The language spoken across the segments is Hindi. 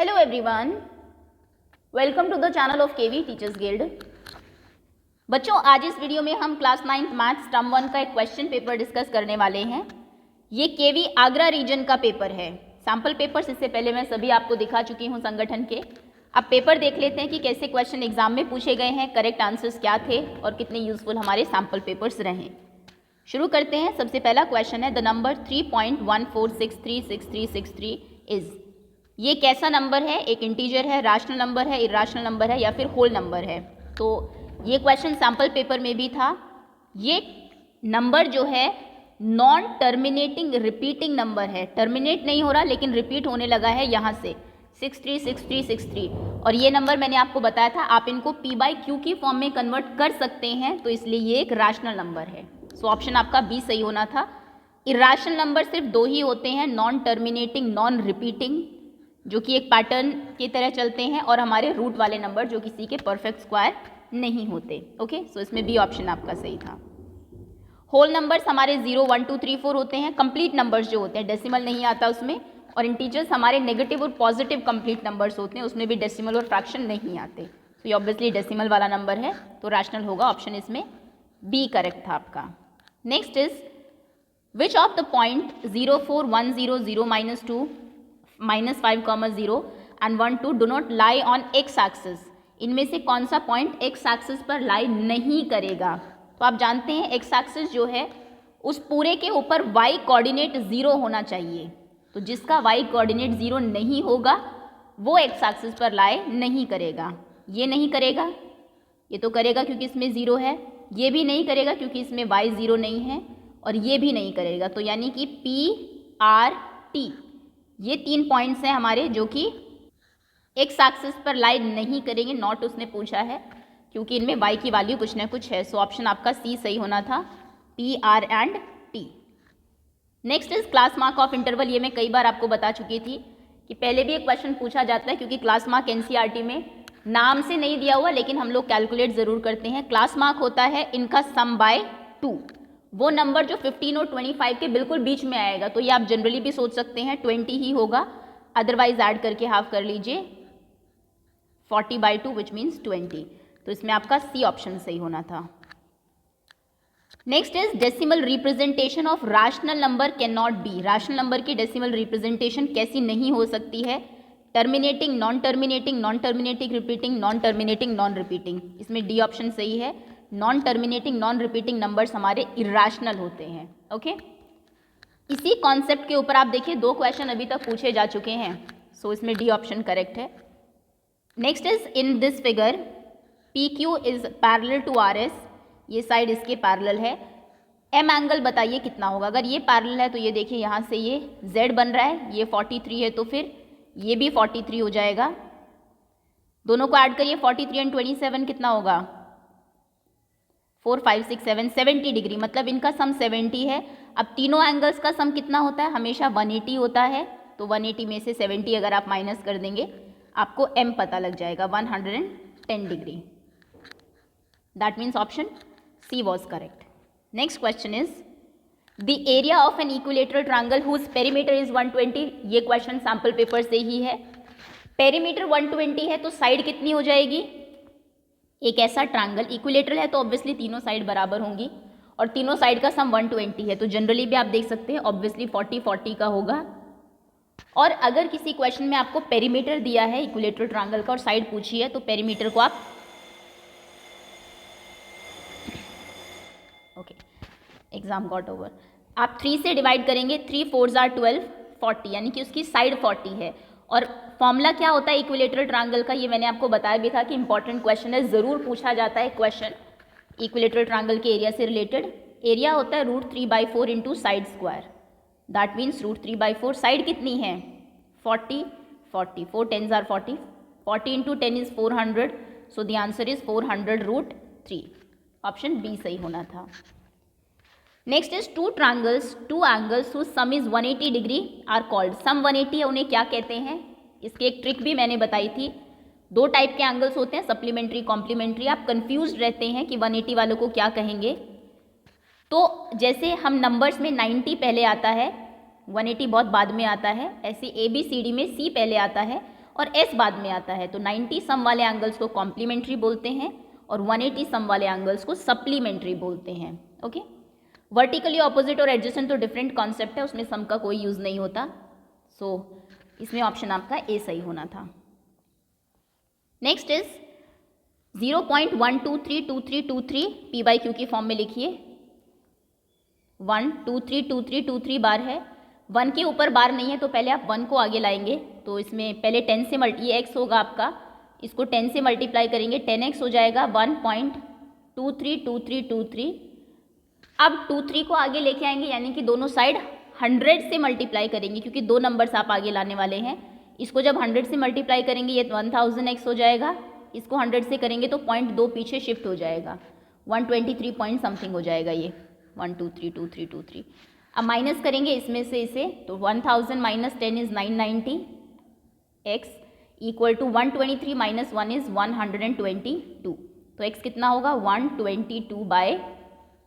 Hello everyone, welcome to the channel of KV Teachers Guild। बच्चों, आज इस वीडियो में हम क्लास 9 मैथ्स टर्म 1 का एक क्वेश्चन पेपर डिस्कस करने वाले हैं। ये केवी आगरा रीजन का पेपर है। सैम्पल पेपर्स इससे पहले मैं सभी आपको दिखा चुकी हूँ संगठन के। अब पेपर देख लेते हैं कि कैसे क्वेश्चन एग्जाम में पूछे गए हैं, करेक्ट आंसर्स क्या थे और कितने यूजफुल हमारे सैम्पल पेपर्स रहे। शुरू करते हैं। सबसे पहला क्वेश्चन है, द नंबर 3.14636363 इज। ये कैसा नंबर है? एक इंटीजर है, रैशनल नंबर है, इरेशनल नंबर है या फिर होल नंबर है? तो ये क्वेश्चन सैम्पल पेपर में भी था। ये नंबर जो है नॉन टर्मिनेटिंग रिपीटिंग नंबर है। टर्मिनेट नहीं हो रहा लेकिन रिपीट होने लगा है यहाँ से 636363। और ये नंबर मैंने आपको बताया था आप इनको p/q की फॉर्म में कन्वर्ट कर सकते हैं, तो इसलिए ये एक रैशनल नंबर है। सो ऑप्शन आपका बी सही होना था। इरेशनल नंबर सिर्फ दो ही होते हैं, नॉन टर्मिनेटिंग, नॉन रिपीटिंग, जो कि एक पैटर्न की तरह चलते हैं, और हमारे रूट वाले नंबर जो किसी के परफेक्ट स्क्वायर नहीं होते। ओके, सो इसमें बी ऑप्शन आपका सही था। होल नंबर्स हमारे 0 1 2 3 4 होते हैं, कंप्लीट नंबर्स जो होते हैं, डेसिमल नहीं आता उसमें। और इंटीजर्स हमारे नेगेटिव और पॉजिटिव कंप्लीट नंबर्स होते हैं, उसमें भी डेसिमल और फ्रैक्शन नहीं आते। तो ये ऑब्वियसली डेसिमल वाला नंबर है, तो रैशनल होगा। ऑप्शन इसमें बी करेक्ट था आपका। Next is, which of the point 0 4 1 0 0 -2 -5, 0 and 1 2 do not lie on x axis. इनमें से कौन सा पॉइंट एक्स एक्सिस पर लाई नहीं करेगा? तो आप जानते हैं एक्स एक्सिस जो है उस पूरे के ऊपर वाई कोऑर्डिनेट 0 होना चाहिए। तो जिसका वाई कोऑर्डिनेट 0 नहीं होगा वो एक्स एक्सिस पर लाई नहीं करेगा। ये नहीं करेगा, ये तो करेगा क्योंकि इसमें 0 है। ये भी नहीं करेगा क्योंकि इसमें वाई 0 नहीं है, और ये भी नहीं करेगा। तो यानी कि P, R, T, ये 3 पॉइंट्स हैं हमारे जो कि एक्स एक्सिस पर लाई नहीं करेंगे। नॉट उसने पूछा है क्योंकि इनमें y की वैल्यू कुछ ना कुछ है। सो ऑप्शन आपका सी सही होना था, P, R and T। Next is class mark of interval. ये मैं कई बार आपको बता चुकी थी कि पहले भी एक क्वेश्चन पूछा जाता है, क्योंकि क्लास मार्क एनसीईआरटी में नाम से नहीं दिया हुआ लेकिन हम लोग कैलकुलेट ज़रूर करते हैं। क्लास मार्क होता है इनका सम बाय 2, वो नंबर जो 15 और 25 के बिल्कुल बीच में आएगा। तो ये आप जनरली भी सोच सकते हैं 20 ही होगा, अदरवाइज ऐड करके हाफ कर लीजिए 40/2 विच मीन्स 20। तो इसमें आपका सी ऑप्शन सही होना था। Next is, decimal representation of rational number can not be. Rational number की डेसिमल रिप्रेजेंटेशन कैसी नहीं हो सकती है? Terminating, non terminating, non terminating repeating, non terminating, non repeating. इसमें डी ऑप्शन सही है। Non terminating, non repeating numbers हमारे इरेशनल होते हैं। ओके, इसी कॉन्सेप्ट के ऊपर आप देखिए 2 क्वेश्चन अभी तक पूछे जा चुके हैं। सो इसमें डी ऑप्शन करेक्ट है। Next is, in this figure PQ is parallel to RS। ये साइड इसके पैरेलल है। M एंगल बताइए कितना होगा? अगर ये पैरेलल है तो ये देखिए यहाँ से ये Z बन रहा है, ये 43 है, तो फिर ये भी 43 हो जाएगा। दोनों को ऐड करिए, 43 एंड 27 कितना होगा? 4 5 6 7 70 डिग्री, मतलब इनका सम 70 है। अब तीनों एंगल्स का सम कितना होता है? हमेशा 180 होता है। तो 180 में से 70 अगर आप माइनस कर देंगे आपको M पता लग जाएगा, 110 degree. That means option C was correct. Next question is, the area of an equilateral triangle whose perimeter is 120। ये क्वेश्चन सैम्पल पेपर से ही है। पेरीमीटर 120 है तो साइड कितनी हो जाएगी? एक ऐसा ट्रायंगल इक्विलेटरल है तो ऑब्वियसली तीनों साइड बराबर होंगी, और तीनों साइड का सम 120 है, तो जनरली भी आप देख सकते हैं ऑब्वियसली 40 40 का होगा। और अगर किसी क्वेश्चन में आपको पेरीमीटर दिया है इक्विलेटरल ट्रायंगल का और साइड पूछी है, तो पेरीमीटर को आप एग्जाम गॉट ओवर, आप 3 से डिवाइड करेंगे। 3 4s are 12, 40, यानी कि उसकी साइड 40 है। और फॉर्मूला क्या होता है इक्विलेटरल ट्रायंगल का? ये मैंने आपको बताया भी था कि इंपॉर्टेंट क्वेश्चन है, ज़रूर पूछा जाता है क्वेश्चन इक्विलेटरल ट्रायंगल के एरिया से रिलेटेड। एरिया होता है √3/4 into side square. That means √3/4। Side कितनी है? 40 40, 4 10s are 40, 40 into 10 is 400। So the answer is 400√3। Option B सही होना था। Next is, two angles whose sum is 180 degree are called. Sum 180 है, उन्हें क्या कहते हैं? इसकी एक ट्रिक भी मैंने बताई थी। 2 टाइप के एंगल्स होते हैं, सप्लीमेंट्री, कॉम्प्लीमेंट्री। आप कंफ्यूज रहते हैं कि 180 वालों को क्या कहेंगे। तो जैसे हम नंबर्स में 90 पहले आता है, 180 बहुत बाद में आता है, ऐसे ABCD में C पहले आता है और एस बाद में आता है। तो 90 सम वाले एंगल्स को कॉम्प्लीमेंट्री बोलते हैं और 180 सम वाले एंगल्स को सप्लीमेंट्री बोलते हैं। ओके, वर्टिकली ऑपोजिट और एडजेसेंट तो डिफरेंट कॉन्सेप्ट है, उसमें सम का कोई यूज़ नहीं होता। सो इसमें ऑप्शन आपका ए सही होना था। Next is 0.1232323 P by Q की फॉर्म में लिखिए। 1 2 3 2 3 2 3 बार है, 1 के ऊपर बार नहीं है तो पहले आप 1 को आगे लाएंगे। तो इसमें पहले 10 से ये एक्स होगा आपका, इसको 10 से मल्टीप्लाई करेंगे, 10x हो जाएगा 1.232323। अब 23 को आगे लेके आएंगे, यानी कि दोनों साइड 100 से मल्टीप्लाई करेंगे, क्योंकि दो नंबर्स आप आगे लाने वाले हैं। इसको जब 100 से मल्टीप्लाई करेंगे ये 1000x हो जाएगा, इसको 100 से करेंगे तो 0.2 पीछे शिफ्ट हो जाएगा, 123 पॉइंट समथिंग हो जाएगा ये 1 2 3 2 3 2 3। अब माइनस करेंगे इसमें से इसे, तो 1000 minus 10 is 990 x equal to 123 minus 1 is 122। तो x कितना होगा 122 बाय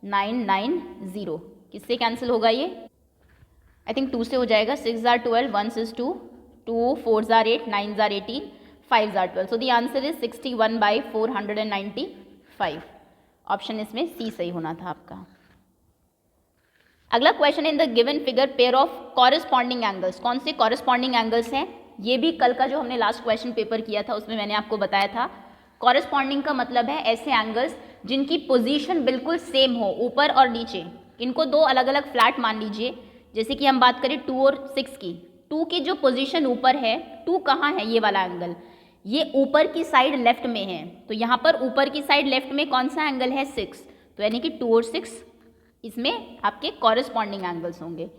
990। किससे कैंसिल होगा ये? आई थिंक 2 से हो जाएगा। 6 jar 12, 1 is 2, 2 4 jar 8, 9 jar 18, 5 jar 12। So the answer is 61 by 495। Option इसमें सी सही होना था आपका। अगला question, in the given figure pair of corresponding angles. कौन से कॉरेस्पॉन्डिंग एंगल्स हैं? ये भी कल का जो हमने लास्ट क्वेश्चन पेपर किया था उसमें मैंने आपको बताया था। कॉरेस्पॉन्डिंग का मतलब है ऐसे एंगल्स जिनकी पोजीशन बिल्कुल सेम हो, ऊपर और नीचे। इनको दो अलग अलग फ्लैट मान लीजिए, जैसे कि हम बात करें 2 और 6 की। 2 की जो पोजीशन ऊपर है, 2 कहाँ है? ये वाला एंगल, ये ऊपर की साइड लेफ्ट में है। तो यहाँ पर ऊपर की साइड लेफ्ट में कौन सा एंगल है? 6। तो यानी कि 2 और 6 इसमें आपके कॉरेस्पॉन्डिंग एंगल्स होंगे।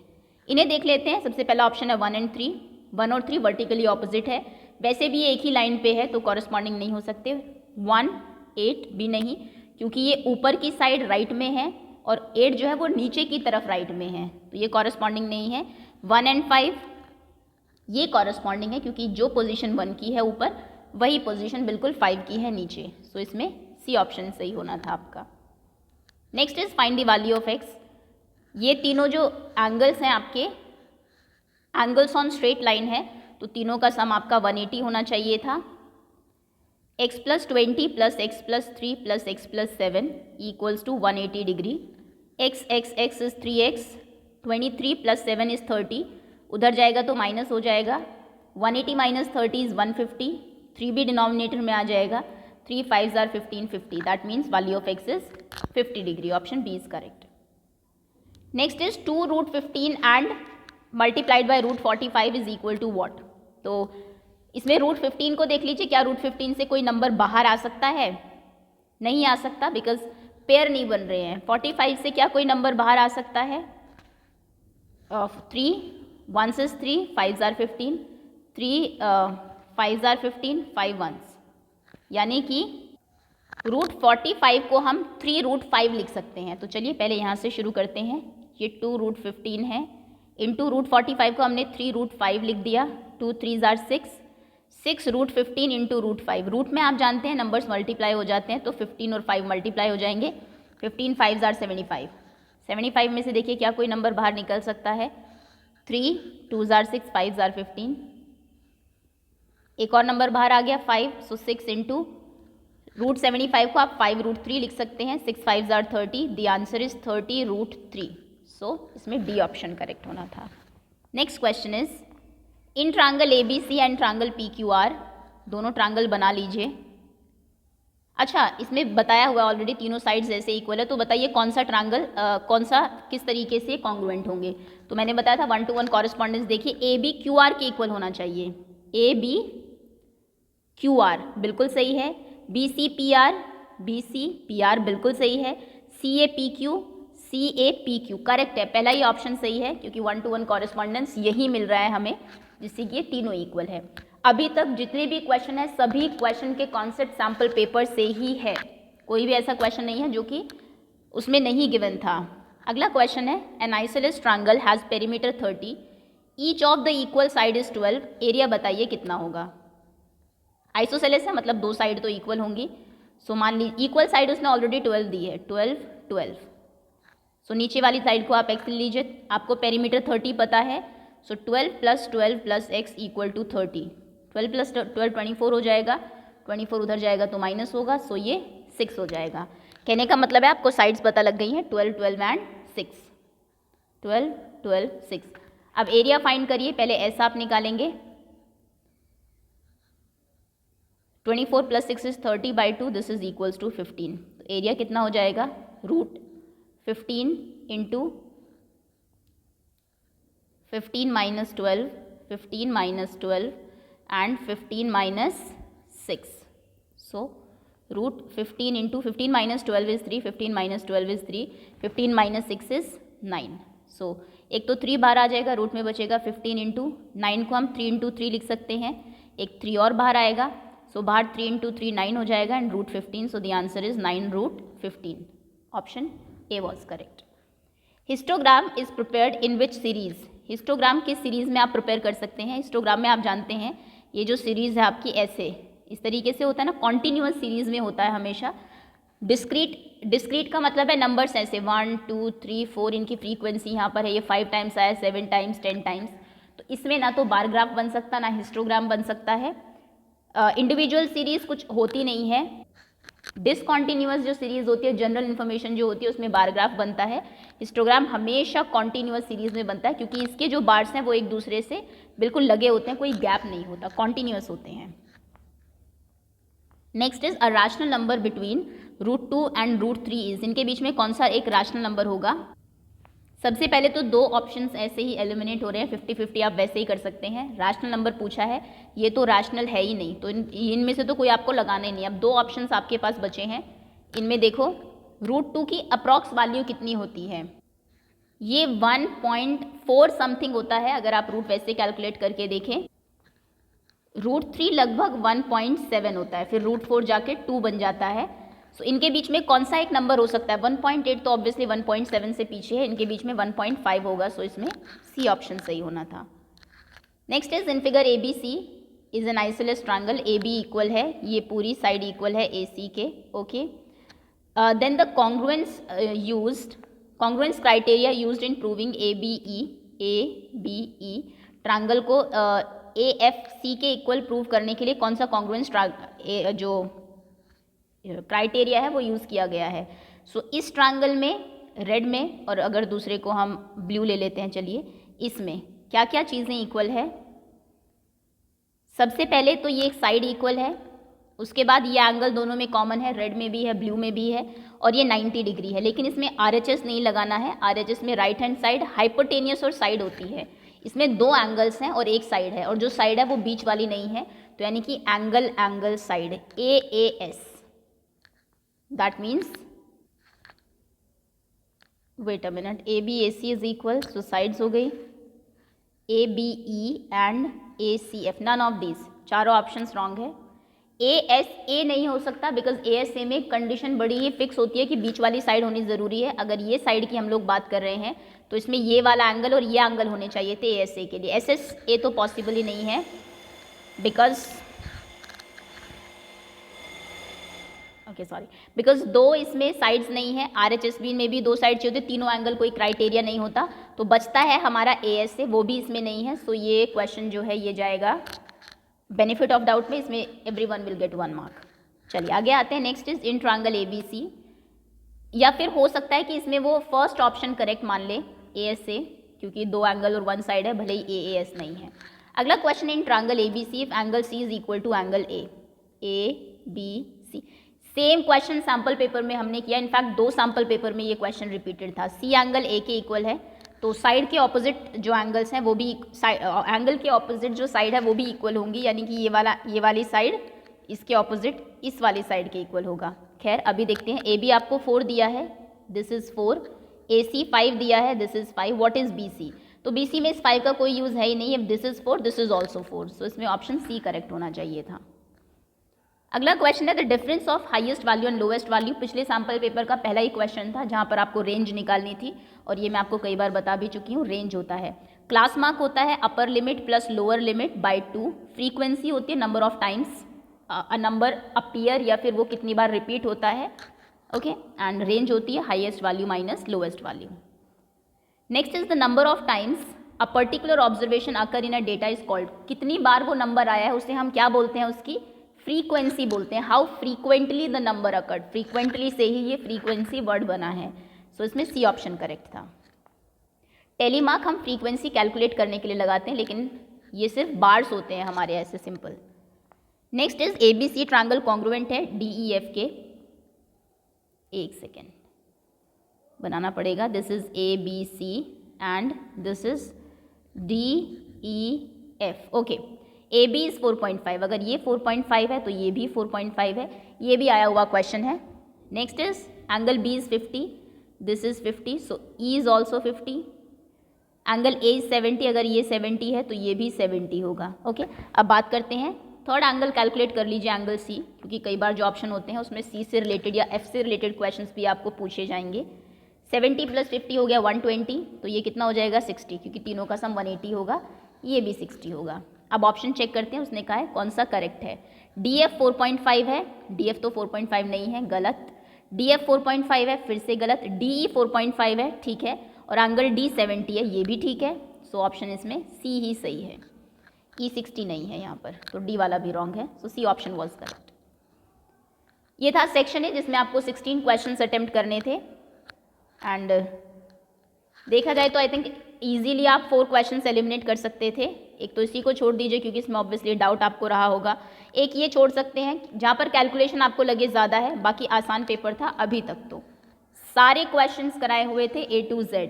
इन्हें देख लेते हैं। सबसे पहला ऑप्शन है 1 एंड 3। 1 और 3 वर्टिकली ऑपोजिट है, वैसे भी ये एक ही लाइन पे है तो कॉरेस्पॉन्डिंग नहीं हो सकते। 1 8 भी नहीं, क्योंकि ये ऊपर की साइड राइट में है और 8 जो है वो नीचे की तरफ राइट में है, तो ये कॉरेस्पॉन्डिंग नहीं है। 1 एंड 5 ये कॉरेस्पॉन्डिंग है, क्योंकि जो पोजीशन 1 की है ऊपर वही पोजीशन बिल्कुल 5 की है नीचे। सो इसमें सी ऑप्शन सही होना था आपका। Next is find the value of x. ये तीनों जो एंगल्स हैं आपके एंगल्स ऑन स्ट्रेट लाइन है, तो तीनों का सम आपका 180 होना चाहिए था। x plus 20 plus x plus 3 plus x plus 7 equals to 180 degree. x is 3x, 23 plus 7 is 30, उधर जाएगा तो माइनस हो जाएगा। 180 माइनस 30 इज 150, 3 भी डिनोमिनेटर में आ जाएगा। 3 5 are 15, 50। That means value of x is 50 degree. Option B is correct. Next is 2 root 15 and multiplied by root 45 is equal to what. तो इसमें रूट 15 को देख लीजिए, क्या रूट 15 से कोई नंबर बाहर आ सकता है? नहीं आ सकता, बिकॉज पेयर नहीं बन रहे हैं। 45 से क्या कोई नंबर बाहर आ सकता है? 3 1s is 3, 5 are 15, 3 5 are 15, 5 1s, यानी कि रूट 45 को हम 3 रूट 5 लिख सकते हैं। तो चलिए पहले यहाँ से शुरू करते हैं। ये 2 रूट 15 है, इंटू रूट 45 को हमने 3 रूट 5 लिख दिया। 2 3 are 6, 6 root 15 into root 5। Root में आप जानते हैं नंबर्स मल्टीप्लाई हो जाते हैं, तो 15 और 5 मल्टीप्लाई हो जाएंगे। 15 5 आर 75, 75 में से देखिए क्या कोई नंबर बाहर निकल सकता है? 3 2 आर 6, 5 आर 15, एक और नंबर बाहर आ गया 5। सो 6 इंटू रूट 75 को आप 5 रूट 3 लिख सकते हैं। 6 5 are 30, the answer is 30 root 3। So इसमें डी ऑप्शन करेक्ट होना था। Next question is in triangle ABC and triangle PQR, दोनों ट्रायंगल बना लीजिए। अच्छा, इसमें बताया हुआ ऑलरेडी तीनों साइड्स ऐसे इक्वल है, तो बताइए कौन सा ट्रायंगल किस तरीके से कॉन्ग्रुएंट होंगे। तो मैंने बताया था 1 to 1 कॉरेस्पॉन्डेंस। देखिए AB QR के इक्वल होना चाहिए। AB QR बिल्कुल सही है। BC PR बिल्कुल सही है। CA PQ करेक्ट है। पहला ही ऑप्शन सही है, क्योंकि 1 to 1 कॉरेस्पॉन्डेंस यही मिल रहा है हमें, जिससे कि ये तीनों इक्वल है। अभी तक जितने भी क्वेश्चन है सभी क्वेश्चन के कॉन्सेप्ट सैम्पल पेपर से ही है, कोई भी ऐसा क्वेश्चन नहीं है जो कि उसमें नहीं गिवन था। अगला क्वेश्चन है N isosceles triangle has perimeter 30, each of the equal side is 12, area बताइए कितना होगा। आइसोसेलेस है मतलब दो साइड तो इक्वल होंगी। सो मान लीजिए इक्वल साइड उसने ऑलरेडी 12 दी है, 12 12। सो नीचे वाली साइड को आप x लीजिए, आपको पेरीमीटर 30 पता है। So 12 plus 12 plus x equal to 30, 12 plus 12 24 हो जाएगा, 24 उधर जाएगा तो माइनस होगा, सो ये 6 हो जाएगा। कहने का मतलब है आपको साइड्स पता लग गई हैं, 12 12 एंड 6, 12 12 6। अब एरिया फाइंड करिए, पहले ऐसा आप निकालेंगे, 24 plus 6 is 30/2, this is equals to 15। तो एरिया कितना हो जाएगा, root 15 into 15 minus 12, 15 minus 12 and 15 minus 6, so root 15 into 15 minus 12 is 3, 15 minus 12 is 3, 15 minus 6 is 9। So एक तो 3 बाहर आ जाएगा, रूट में बचेगा 15 इंटू 9 को हम 3 इंटू 3 लिख सकते हैं, एक 3 और बाहर आएगा, सो बाहर 3 इंटू 3 9 हो जाएगा and root 15, so the answer is 9 root 15। Option A was correct. Histogram is prepared in which series, histogram किस सीरीज़ में आप प्रिपेयर कर सकते हैं। हिस्टोग्राम में आप जानते हैं ये जो सीरीज़ है आपकी ऐसे इस तरीके से होता है ना, कॉन्टीन्यूअस सीरीज़ में होता है हमेशा। डिस्क्रीट का मतलब है नंबर्स ऐसे 1 2 3 4, इनकी फ्रीक्वेंसी यहाँ पर है, ये 5 टाइम्स आया, 7 टाइम्स, 10 टाइम्स। तो इसमें ना तो बार ग्राफ बन सकता ना हिस्टोग्राम बन सकता है। इंडिविजुअल सीरीज़ कुछ होती नहीं है। डिसकॉन्टीन्यूअस जो सीरीज़ होती है, जनरल इन्फॉर्मेशन जो होती है, उसमें बार ग्राफ बनता है। हिस्टोग्राम हमेशा कॉन्टीन्यूअस सीरीज़ में बनता है क्योंकि इसके जो बार्स हैं वो एक दूसरे से बिल्कुल लगे होते हैं, कोई गैप नहीं होता, कॉन्टीन्यूअस होते हैं। Next is a rational number between √2 and √3 is, इनके बीच में कौन सा एक रैशनल नंबर होगा। सबसे पहले तो दो ऑप्शंस ऐसे ही एलिमिनेट हो रहे हैं, 50-50 आप वैसे ही कर सकते हैं। रैशनल नंबर पूछा है, ये तो रैशनल है ही नहीं, तो इनमें से तो कोई आपको लगाना ही नहीं। अब दो ऑप्शंस आपके पास बचे हैं, इनमें देखो √2 की अप्रॉक्स वैल्यू कितनी होती है, ये 1.4 समथिंग होता है अगर आप रूट वैसे कैलकुलेट करके देखें। √3 लगभग 1.7 होता है, फिर √4 जाके 2 बन जाता है। सो इनके बीच में कौन सा एक नंबर हो सकता है, 1.8 तो ऑब्वियसली 1.7 से पीछे है, इनके बीच में 1.5 होगा, सो इसमें सी ऑप्शन सही होना था। Next is in figure ABC is an isosceles triangle, AB equal है, ये पूरी साइड इक्वल है AC के, okay. Then the congruence congruence criteria used in proving ABE triangle को AFC के इक्वल प्रूव करने के लिए कौन सा कॉन्ग्रुएंस जो क्राइटेरिया है वो यूज़ किया गया है। सो इस ट्रायंगल में रेड में, और अगर दूसरे को हम ब्लू ले लेते हैं, चलिए इसमें क्या क्या चीज़ें इक्वल है। सबसे पहले तो ये एक साइड इक्वल है, उसके बाद ये एंगल दोनों में कॉमन है, रेड में भी है ब्लू में भी है, और ये 90 डिग्री है। लेकिन इसमें RHS नहीं लगाना है, RHS में राइट हैंड साइड हाइपोटेनियस और साइड होती है। इसमें दो एंगल्स हैं और एक साइड है, और जो साइड है वो बीच वाली नहीं है, तो यानी कि angle side AAS, that means wait a minute, ABAC is equal, so sides हो गई ABE and ACF, none of this, चारों ऑप्शंस रॉन्ग है। ASA नहीं हो सकता बिकॉज ASA में कंडीशन बड़ी ही फिक्स होती है कि बीच वाली साइड होनी ज़रूरी है। अगर ये साइड की हम लोग बात कर रहे हैं तो इसमें ये वाला एंगल और ये एंगल होने चाहिए थे ASA के लिए। SSA तो पॉसिबल ही नहीं है बिकॉज दो इसमें साइड्स नहीं है, RHSB में भी दो साइड चाहिए होते, तीनों एंगल कोई क्राइटेरिया नहीं होता, तो बचता है हमारा ASA, वो भी इसमें नहीं है। सो ये क्वेश्चन जो है ये जाएगा बेनिफिट ऑफ डाउट में, इसमें एवरीवन विल गेट 1 मार्क। चलिए आगे आते हैं। Next is in triangle ABC, या फिर हो सकता है कि इसमें वो फर्स्ट ऑप्शन करेक्ट मान ले ASA, क्योंकि दो एंगल और वन साइड है, भले ही AAS नहीं है। अगला question in triangle ABC, if angle C is equal to angle ABC। Same question sample paper में हमने किया, इनफैक्ट दो सैम्पल पेपर में ये क्वेश्चन रिपीटेड था। C एंगल A के इक्वल है, तो साइड के ऑपोजिट जो एंगल्स हैं वो भी एंगल के ऑपोजिट जो साइड है वो भी इक्वल होंगी, यानी कि ये वाली साइड इसके ऑपोजिट इस वाली साइड के इक्वल होगा। खैर अभी देखते हैं। AB आपको 4 दिया है, दिस इज़ 4, AC 5 दिया है, this is 5, what is BC, तो BC में इस 5 का कोई यूज़ है ही नहीं है, this is 4, this is also 4, सो इसमें ऑप्शन C करेक्ट होना चाहिए था। अगला क्वेश्चन है the difference of highest value and lowest value. पिछले सैम्पल पेपर का पहला ही क्वेश्चन था जहाँ पर आपको रेंज निकालनी थी, और ये मैं आपको कई बार बता भी चुकी हूँ। रेंज होता है, क्लास मार्क होता है upper limit plus lower limit by 2, frequency होती है number of times a number appear, या फिर वो कितनी बार रिपीट होता है, ओके, एंड रेंज होती है highest value minus lowest value. Next is the number of times a particular observation occur in a data is called, कितनी बार वो नंबर आया है उसे हम क्या बोलते हैं, उसकी फ्रीक्वेंसी बोलते हैं। How frequently the number occurred, frequently से ही ये फ्रीक्वेंसी वर्ड बना है। सो इसमें सी ऑप्शन करेक्ट था। टेलीमार्क हम फ्रीक्वेंसी कैलकुलेट करने के लिए लगाते हैं, लेकिन ये सिर्फ बार्स होते हैं हमारे ऐसे simple. Next is ABC triangle congruent है DEF के, एक सेकेंड बनाना पड़ेगा। This is ABC and this is DEF। Okay, AB is 4.5, अगर ये 4.5 है तो ये भी 4.5 है, ये भी आया हुआ क्वेश्चन है। Next is angle B is 50, this is 50, so E is also 50। Angle A is 70, अगर ये 70 है तो ये भी 70 होगा। ओके, अब बात करते हैं थर्ड एंगल कैलकुलेट कर लीजिए, एंगल C, क्योंकि कई बार जो ऑप्शन होते हैं उसमें C से रिलेटेड या F से रिलेटेड क्वेश्चंस भी आपको पूछे जाएंगे। 70 + 50 हो गया 120, तो ये कितना हो जाएगा 60, क्योंकि तीनों का सम 180 होगा, ये भी 60 होगा। अब ऑप्शन चेक करते हैं, उसने कहा है कौन सा करेक्ट है। DF 4.5 है, DF तो 4.5 नहीं है, गलत। DF 4.5 है, फिर से गलत। DE 4.5 है, ठीक है, और एंगल D 70 है, ये भी ठीक है। सो ऑप्शन इसमें C ही सही है, E 60 नहीं है यहाँ पर, तो D वाला भी रॉन्ग है। सो C ऑप्शन वॉज करेक्ट। ये था सेक्शन है जिसमें आपको 16 क्वेश्चंस अटेम्प्ट करने थे, एंड देखा जाए तो आई थिंक ईजीली आप 4 क्वेश्चंस एलिमिनेट कर सकते थे। एक तो इसी को छोड़ दीजिए क्योंकि इसमें ऑब्वियसली डाउट आपको रहा होगा, एक ये छोड़ सकते हैं जहाँ पर कैलकुलेशन आपको लगे ज़्यादा है, बाकी आसान पेपर था अभी तक। तो सारे क्वेश्चंस कराए हुए थे A to Z।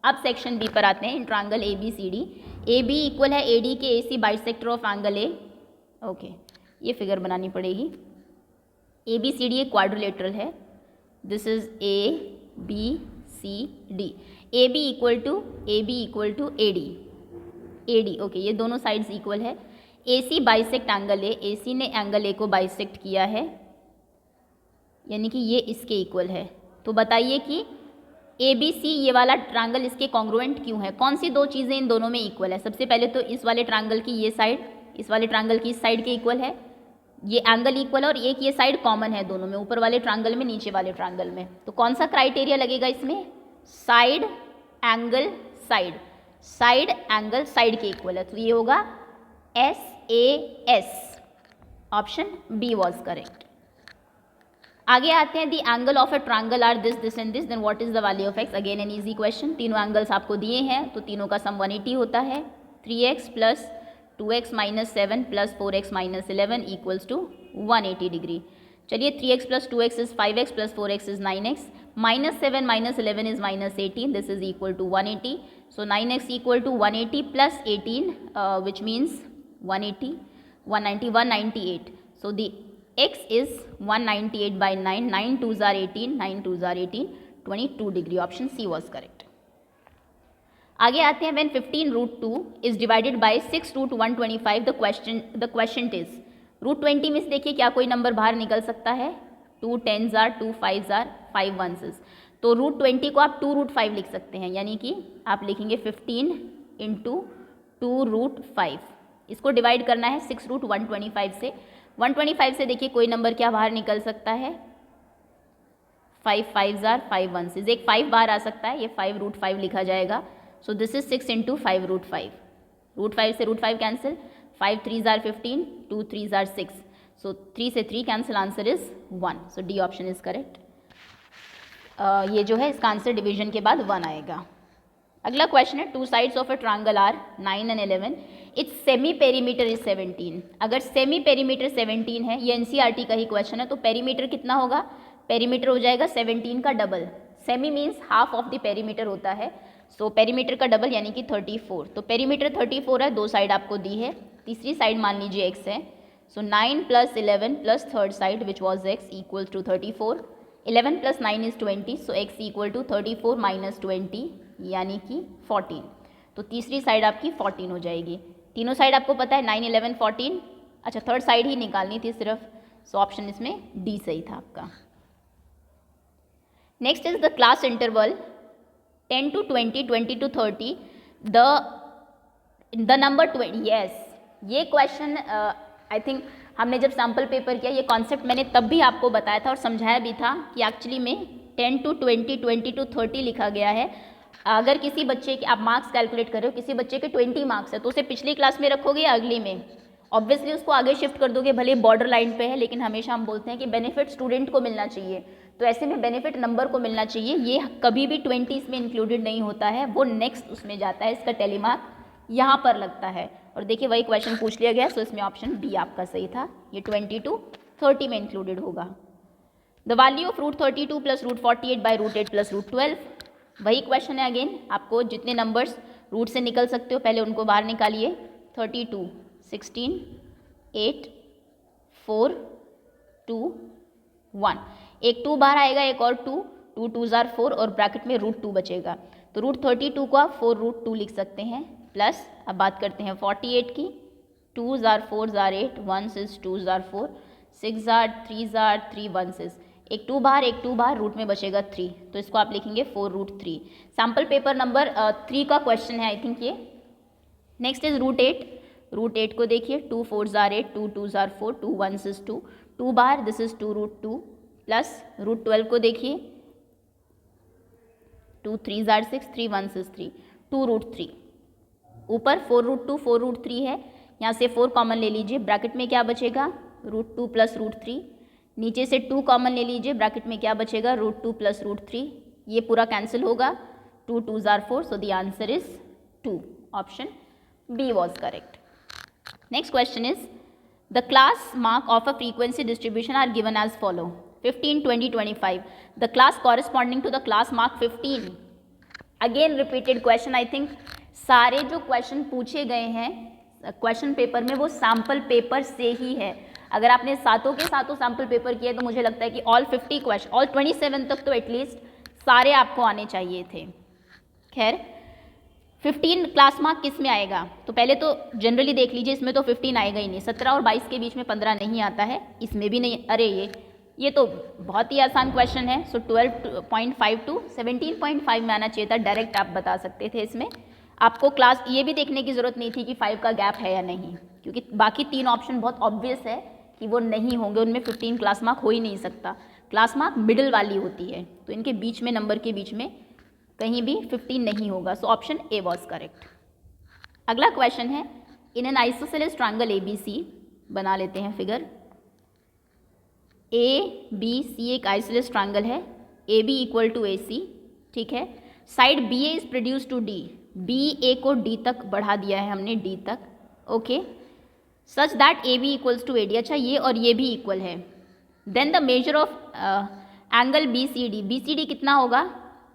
अब सेक्शन बी पर आते हैं, in triangle ABCD, AB equal है AD के AC bisector of angle A। Okay, ये फिगर बनानी पड़ेगी। ABCD एक क्वाड्रिलेटरल है, this is ABCD, AB equal to AD, okay, ये दोनों साइड्स इक्वल है। AC bisect angle A, AC ने एंगल A को बाइसेक्ट किया है, यानी कि ये इसके इक्वल है। तो बताइए कि ABC ये वाला ट्रायंगल इसके कॉन्ग्रुएंट क्यों है, कौन सी दो चीज़ें इन दोनों में इक्वल है। सबसे पहले तो इस वाले ट्रायंगल की ये साइड इस वाले ट्रायंगल की इस साइड के इक्वल है, ये एंगल इक्वल है, और एक ये साइड कॉमन है दोनों में, ऊपर वाले ट्रायंगल में नीचे वाले ट्रायंगल में। तो कौन सा क्राइटेरिया लगेगा इसमें, साइड एंगल साइड के इक्वल है, तो ये होगा SAS, option B was correct. आगे आते हैं, the angle of a triangle are this and this, then what is the value of x। Again an easy question, तीनों एंगल्स आपको दिए हैं तो तीनों का सम 180 होता है। 3x + 2x - 7 + 4x - 11 equals to 180 degree. चलिए 3x + 2x is 5x + 4x is 9x, -7 - 11 is -18, this is equal to 180। So 9x equal to 180 + 18 which means 180, 190, 198। So the x is 198 by 9, 9 2s are 18, 9 2s are 18, 22 degree, option C was correct. आगे आते हैं, when 15√2 is divided by 6√125, the question is, √20 में से देखिए क्या कोई नंबर बाहर निकल सकता है, 2 10s are, 2 5s are, 5 1s is, तो √20 को आप 2√5 लिख सकते हैं, यानी कि आप लिखेंगे 15 × 2√5। इसको डिवाइड करना है 6√125 से। 125 से देखिए कोई नंबर क्या बाहर निकल सकता है, 5 5s are, 5 1s is, एक 5 बाहर आ सकता है, ये 5√5 लिखा जाएगा। सो दिस इज 6 × 5√5, √5 से √5 cancel, 5 3s are 15, 2 3s are 6, सो 3 से 3 cancel, answer is 1। So D option is correct. ये जो है इसका आंसर डिवीजन के बाद 1 आएगा। अगला क्वेश्चन है, 2 sides of a triangle are 9 and 11, its semi perimeter is 17। अगर सेमी पेरीमीटर 17 है, ये NCERT का ही क्वेश्चन है, तो पेरीमीटर कितना होगा, पेरीमीटर हो जाएगा 17 का double. Semi means half of the perimeter होता है, सो पेरीमीटर का डबल यानी कि 34। तो पेरीमीटर 34 है, दो साइड आपको दी है, तीसरी साइड मान लीजिए x है। So 9 + 11 + third side which was x equal to 34, 11 + 9 is 20, so x equal to 34 - 20 यानी कि 14। तो तीसरी साइड आपकी 14 हो जाएगी। तीनों साइड आपको पता है 9 11 14, अच्छा थर्ड साइड ही निकालनी थी सिर्फ, सो ऑप्शन इसमें डी सही था आपका। Next is the class interval 10 to 20, 20 to 30, the number 20। Yes, ये क्वेश्चन आई थिंक हमने जब सैम्पल पेपर किया, ये कॉन्सेप्ट मैंने तब भी आपको बताया था और समझाया भी था कि एक्चुअली में 10 to 20, 20 to 30 लिखा गया है। अगर किसी बच्चे के आप मार्क्स कैलकुलेट कर रहे हो, किसी बच्चे के 20 मार्क्स है तो उसे पिछली क्लास में रखोगे या अगली में? ऑब्वियसली उसको आगे शिफ्ट कर दोगे, भले बॉर्डर लाइन पे है, लेकिन हमेशा हम बोलते हैं कि बेनिफिट स्टूडेंट को मिलना चाहिए, तो ऐसे में बेनिफिट नंबर को मिलना चाहिए। ये कभी भी 20 में इंक्लूडेड नहीं होता है, वो नेक्स्ट उसमें जाता है, इसका टेलीमार्क यहाँ पर लगता है। और देखिए वही क्वेश्चन पूछ लिया गया, सो इसमें ऑप्शन बी आपका सही था, ये 22 30 में इंक्लूडेड होगा। The value of root 32 plus root 48 by root 8 plus root 12, वही क्वेश्चन है अगेन, आपको जितने नंबर्स रूट से निकल सकते हो पहले उनको बाहर निकालिए। 32, 16, 8, 4, 2, 1, एक 2 बाहर आएगा, एक और 2, 2 2s are 4 और ब्रैकेट में रूट 2 बचेगा, तो रूट 32 को आप 4 रूट 2 लिख सकते हैं। प्लस अब बात करते हैं 48 की, 2s are 4s are 8, 1s is 2s are 4, 6s are 3s are 3, 1s is, एक 2 बाहर एक 2 बाहर, रूट में बचेगा 3, तो इसको आप लिखेंगे 4 रूट 3। सैम्पल पेपर नंबर 3 का क्वेश्चन है आई थिंक ये। नेक्स्ट इज रूट 8, रूट 8 को देखिए, 2 4s are 8, 2 2s are 4, 2 1s is 2, 2 बाहर, this is 2 root 2, plus root 12 को देखिए, 2 3s are 6, 3 1s is 3, 2 root 3, ऊपर 4 रूट 2 4 रूट 3 है, यहाँ से 4 कॉमन ले लीजिए, ब्रैकेट में क्या बचेगा, रूट 2 प्लस रूट 3, नीचे से 2 कॉमन ले लीजिए, ब्रैकेट में क्या बचेगा, रूट 2 प्लस रूट 3, ये पूरा कैंसिल होगा, 2 2s are 4, so the answer is 2, option B was correct. Next question is the class mark of a frequency distribution are given as follow, 15 20 25, the class corresponding to the class mark 15, again repeated question. I think सारे जो क्वेश्चन पूछे गए हैं क्वेश्चन पेपर में वो सैम्पल पेपर से ही है। अगर आपने सातों के सातों सैम्पल पेपर किए तो मुझे लगता है कि ऑल 50 क्वेश्चन, ऑल 27 तक तो एटलीस्ट सारे आपको आने चाहिए थे। खैर 15 क्लास मार्क किस में आएगा, तो पहले तो जनरली देख लीजिए, इसमें तो 15 आएगा ही नहीं, 17 और 22 के बीच में 15 नहीं आता है, इसमें भी नहीं। अरे ये तो बहुत ही आसान क्वेश्चन है, सो 12.5 टू 17.5 में आना चाहिए था, डायरेक्ट आप बता सकते थे। इसमें आपको क्लास ये भी देखने की ज़रूरत नहीं थी कि 5 का गैप है या नहीं, क्योंकि बाकी 3 ऑप्शन बहुत ऑब्वियस है कि वो नहीं होंगे, उनमें 15 क्लास मार्क हो ही नहीं सकता। क्लास मार्क मिडिल वाली होती है, तो इनके बीच में नंबर के बीच में कहीं भी 15 नहीं होगा, so option A was correct. अगला क्वेश्चन है, in an isosceles triangle ABC, बना लेते हैं फिगर, ABC एक आइसोसेलेस ट्रायंगल है, AB इक्वल टू AC, ठीक है, side BA is produce to D, BA को D तक बढ़ा दिया है हमने, D तक, okay, such that AB equals to AD, अच्छा ये और ये भी इक्वल है, then the measure of angle BCD कितना होगा,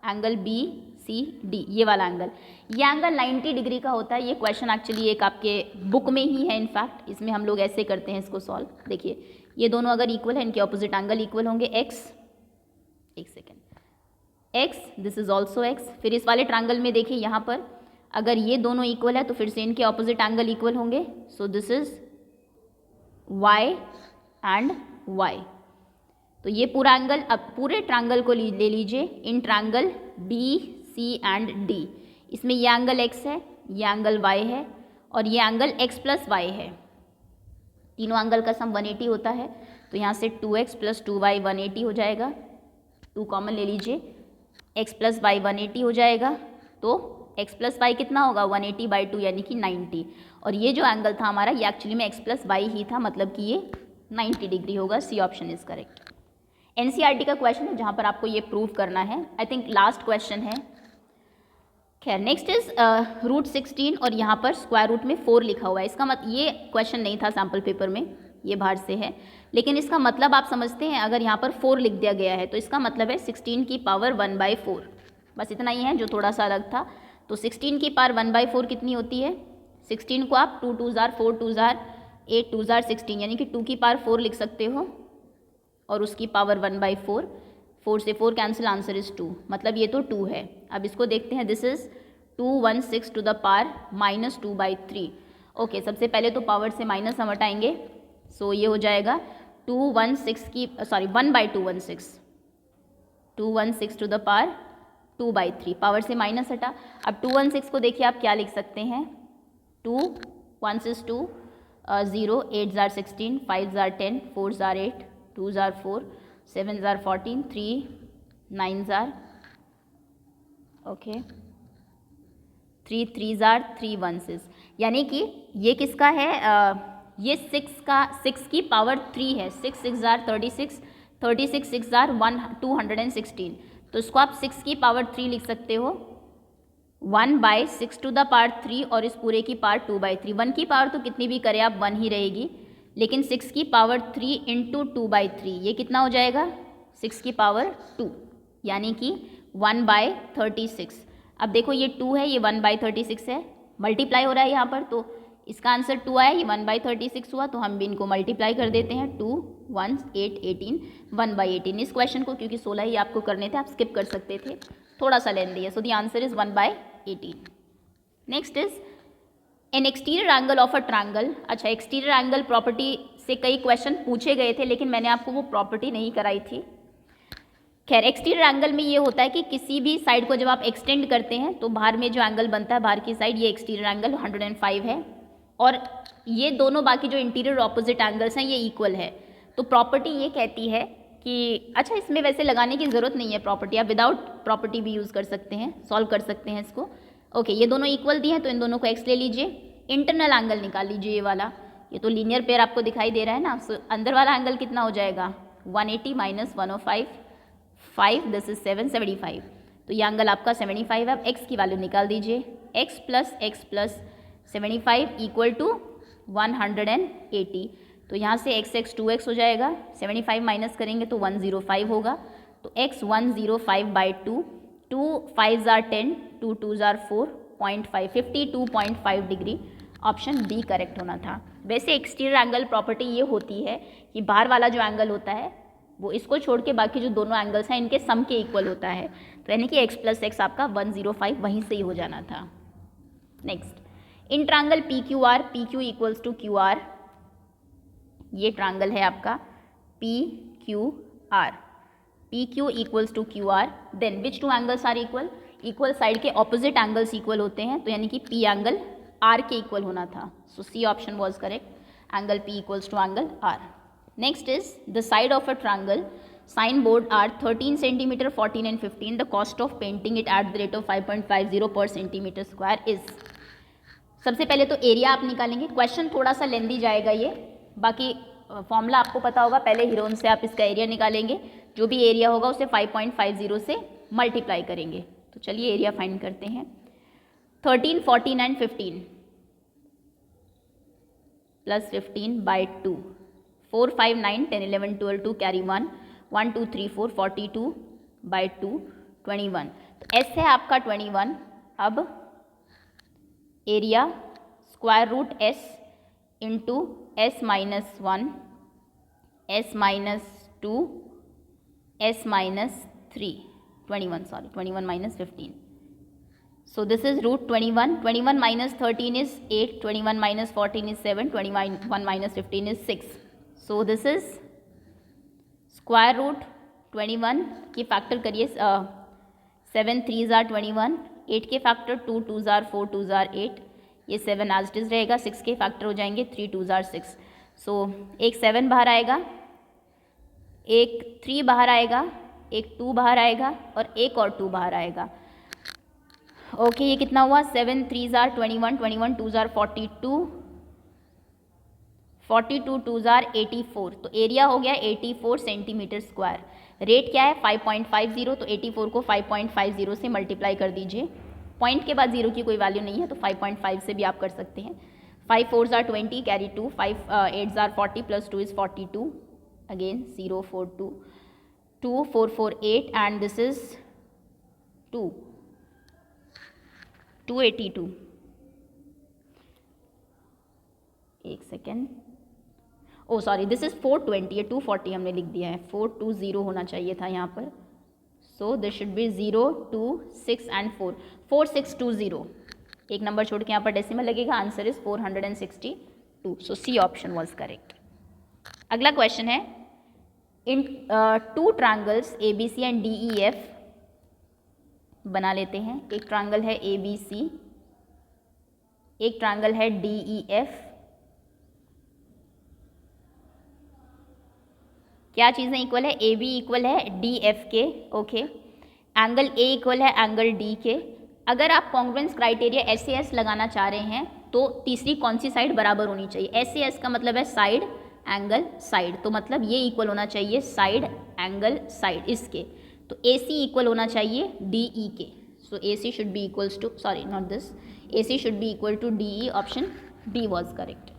एंगल BCD ये वाला एंगल, ये एंगल 90 डिग्री का होता है। ये क्वेश्चन एक्चुअली एक आपके बुक में ही है, इनफैक्ट इसमें हम लोग ऐसे करते हैं इसको सॉल्व। देखिए ये दोनों अगर इक्वल है, इनके ऑपोजिट एंगल इक्वल होंगे, x, एक second, x, this is also x, फिर इस वाले ट्रायंगल में देखिए यहाँ पर अगर ये दोनों इक्वल है तो फिर से इनके ऑपोजिट एंगल इक्वल होंगे, सो this is y and y, तो ये पूरा एंगल, अब पूरे ट्रायंगल को ले लीजिए, in triangle BC and D, इसमें ये एंगल x है, ये एंगल y है और ये एंगल x प्लस y है, तीनों एंगल का सम 180 होता है, तो यहाँ से 2x प्लस 2y 180 हो जाएगा, 2 कॉमन ले लीजिए, x प्लस वाई 180 हो जाएगा, तो x प्लस वाई कितना होगा 180 बाई 2 यानी कि 90, और ये जो एंगल था हमारा ये एक्चुअली में x प्लस वाई ही था, मतलब कि ये 90 डिग्री होगा, C option is correct. NCERT का क्वेश्चन है जहाँ पर आपको ये प्रूव करना है, आई थिंक लास्ट क्वेश्चन है। खैर नेक्स्ट इज रूट 16 और यहाँ पर स्क्वायर रूट में 4 लिखा हुआ है, इसका मतलब ये क्वेश्चन नहीं था सैम्पल पेपर में, ये बाहर से है, लेकिन इसका मतलब आप समझते हैं, अगर यहाँ पर 4 लिख दिया गया है तो इसका मतलब है 16 की पावर 1/4, बस इतना ही है जो थोड़ा सा अलग था। तो 16 की पावर 1/4 कितनी होती है, 16 को आप 2 2s are 4 2s are 8 2s are 16 यानी कि 2 की पावर 4 लिख सकते हो और उसकी पावर 1/4, 4 से 4 कैंसिल, आंसर इज 2, मतलब ये तो 2 है। अब इसको देखते हैं, this is 216 to the power -2/3, okay, सबसे पहले तो पावर से माइनस हम हटाएंगे, सो ये हो जाएगा 216 की 1/216, 216 टू द पावर 2/3, पावर से माइनस हटा। अब 216 को देखिए आप क्या लिख सकते हैं, 2 1s is 2, 0 8s are 16, 5s are 10, 4s are 8, 2s are 4, 7s are 14, 3 9s are, okay, 3 3s are 3 1s, यानी कि ये किसका है, ये 6 की पावर 3 है। 6 6 are 36, 36 6 are 216, तो इसको आप 6 की पावर 3 लिख सकते हो 1/6 टू द पावर 3, और इस पूरे की पावर 2/3। 1 की पावर तो कितनी भी करें आप 1 ही रहेगी, लेकिन 6 की पावर 3 इंटू 2/3 ये कितना हो जाएगा 6 की पावर 2, यानी कि 1/36। अब देखो ये 2 है, ये 1/36 है, मल्टीप्लाई हो रहा है यहाँ पर, तो इसका आंसर 2 आया, ये 1/36 हुआ, तो हम भी इनको मल्टीप्लाई कर देते हैं। 2 1 8 18 1/18। इस क्वेश्चन को क्योंकि 16 ही आपको करने थे, आप स्किप कर सकते थे, थोड़ा सा लेंदी है, so the answer is 1/18। Next is an exterior angle of a triangle. अच्छा, एक्सटीरियर एंगल प्रॉपर्टी से कई क्वेश्चन पूछे गए थे, लेकिन मैंने आपको वो प्रॉपर्टी नहीं कराई थी। खैर, एक्सटीरियर एंगल में ये होता है कि किसी भी साइड को जब आप एक्सटेंड करते हैं तो बाहर में जो एंगल बनता है, बाहर की साइड, ये एक्सटीरियर एंगल 105 है, और ये दोनों बाकी जो इंटीरियर ऑपोजिट एंगल्स हैं ये इक्वल है। तो प्रॉपर्टी ये कहती है कि, अच्छा इसमें वैसे लगाने की ज़रूरत नहीं है प्रॉपर्टी, आप विदाउट प्रॉपर्टी भी यूज़ कर सकते हैं, सॉल्व कर सकते हैं इसको। ओके, ये दोनों इक्वल दिए हैं तो इन दोनों को एक्स ले लीजिए, इंटरनल एंगल निकाल लीजिए, ये वाला, ये तो लीनियर पेयर आपको दिखाई दे रहा है ना, सो अंदर वाला एंगल कितना हो जाएगा 180 माइनस 105, 5 दिस इज 775, तो ये एंगल आपका 75 है। अब x की वैल्यू निकाल दीजिए, x प्लस 75 इक्वल टू 180, तो यहाँ से x 2x हो जाएगा, 75 माइनस करेंगे तो 105 होगा, तो x 105/2, 2 5s are 10, 2 2s are 4, 0.5 52.5 degree, option B correct होना था। वैसे एक्सटीरियर एंगल प्रॉपर्टी ये होती है कि बाहर वाला जो एंगल होता है वो इसको छोड़ के बाकी जो दोनों एंगल्स हैं इनके सम के इक्वल होता है, तो यानी कि x प्लस एक्स आपका 105 वहीं से ही हो जाना था। Next, in triangle P Q R, P Q equals to Q R, ये ट्रायंगल है आपका P Q R, P Q equals to Q R, then which two angles are equal, equal side के ऑपोजिट एंगल्स इक्वल होते हैं, तो यानी कि पी एंगल आर के इक्वल होना था, so C option was correct, angle P equals to angle R. Next is the side of a triangle. Sign board are 13 centimeter, 14 and 15. The cost of painting it at the rate of 5.50 per centimeter square is. सबसे पहले तो एरिया आप निकालेंगे, क्वेश्चन थोड़ा सा लेंदी जाएगा ये, बाकी फॉर्मूला आपको पता होगा, पहले हीरोन से आप इसका एरिया निकालेंगे, जो भी एरिया होगा उसे 5.50 से मल्टीप्लाई करेंगे। तो चलिए एरिया फाइंड करते हैं। 13 14 एंड 15 प्लस 15/2, 4 5 9 10 11 12 2 कैरी 1 1 2 3 4 42/2 21, तो एस है आपका 21। अब area square root s into s minus 1, s minus 2, s minus 3, 21 minus 15, so this is root 21, 21 minus 13 is 8, 21 minus 14 is 7, 21 minus 15 is 6, so this is square root 21 की फैक्टर करिए, 7 3s are 21, 8 के factor 2 2s are 4 2s are 8, ये 7 as it is रहेगा, 6 के फैक्टर हो जाएंगे 3 2s are 6, so एक 7 बाहर आएगा, एक 3 बाहर आएगा, एक 2 बाहर आएगा और एक और 2 बाहर आएगा। ओके ये कितना हुआ, 7 3s are 21, 21 2s are 42, 42 2s are 84, तो एरिया हो गया 84 सेंटीमीटर स्क्वायर। रेट क्या है 5.50, तो 84 को 5.50 से मल्टीप्लाई कर दीजिए, पॉइंट के बाद जीरो की कोई वैल्यू नहीं है तो 5.5 से भी आप कर सकते हैं। 5 4s are 20 carry 2, 5 8s are 40 plus 2 is 42, again 0 4 2 2 4 4 8 and this is 282, एक second, oh sorry this is 420, ये 240 हमने लिख दिया है, 420 होना चाहिए था यहाँ पर, so this should be 0 2 6 and 4, 4620, एक नंबर छोड़ के यहाँ पर डेसिमल लगेगा, answer is 462, so C option was correct. अगला क्वेश्चन है, in 2 triangles A B C and D E F बना लेते हैं, एक ट्रायंगल है ए बी सी, एक ट्रायंगल है डी ई एफ। क्या चीज़ें इक्वल है, ए बी इक्वल है डी एफ के, ओके, एंगल ए इक्वल है एंगल डी के, अगर आप कॉन्ग्रुएंस क्राइटेरिया SAS लगाना चाह रहे हैं तो तीसरी कौन सी साइड बराबर होनी चाहिए? SAS का मतलब है साइड एंगल साइड, तो मतलब ये इक्वल होना चाहिए साइड एंगल साइड इसके, तो AC इक्वल होना चाहिए DE के, so AC should be equals to, sorry not this, AC should be equal to DE, option D was correct.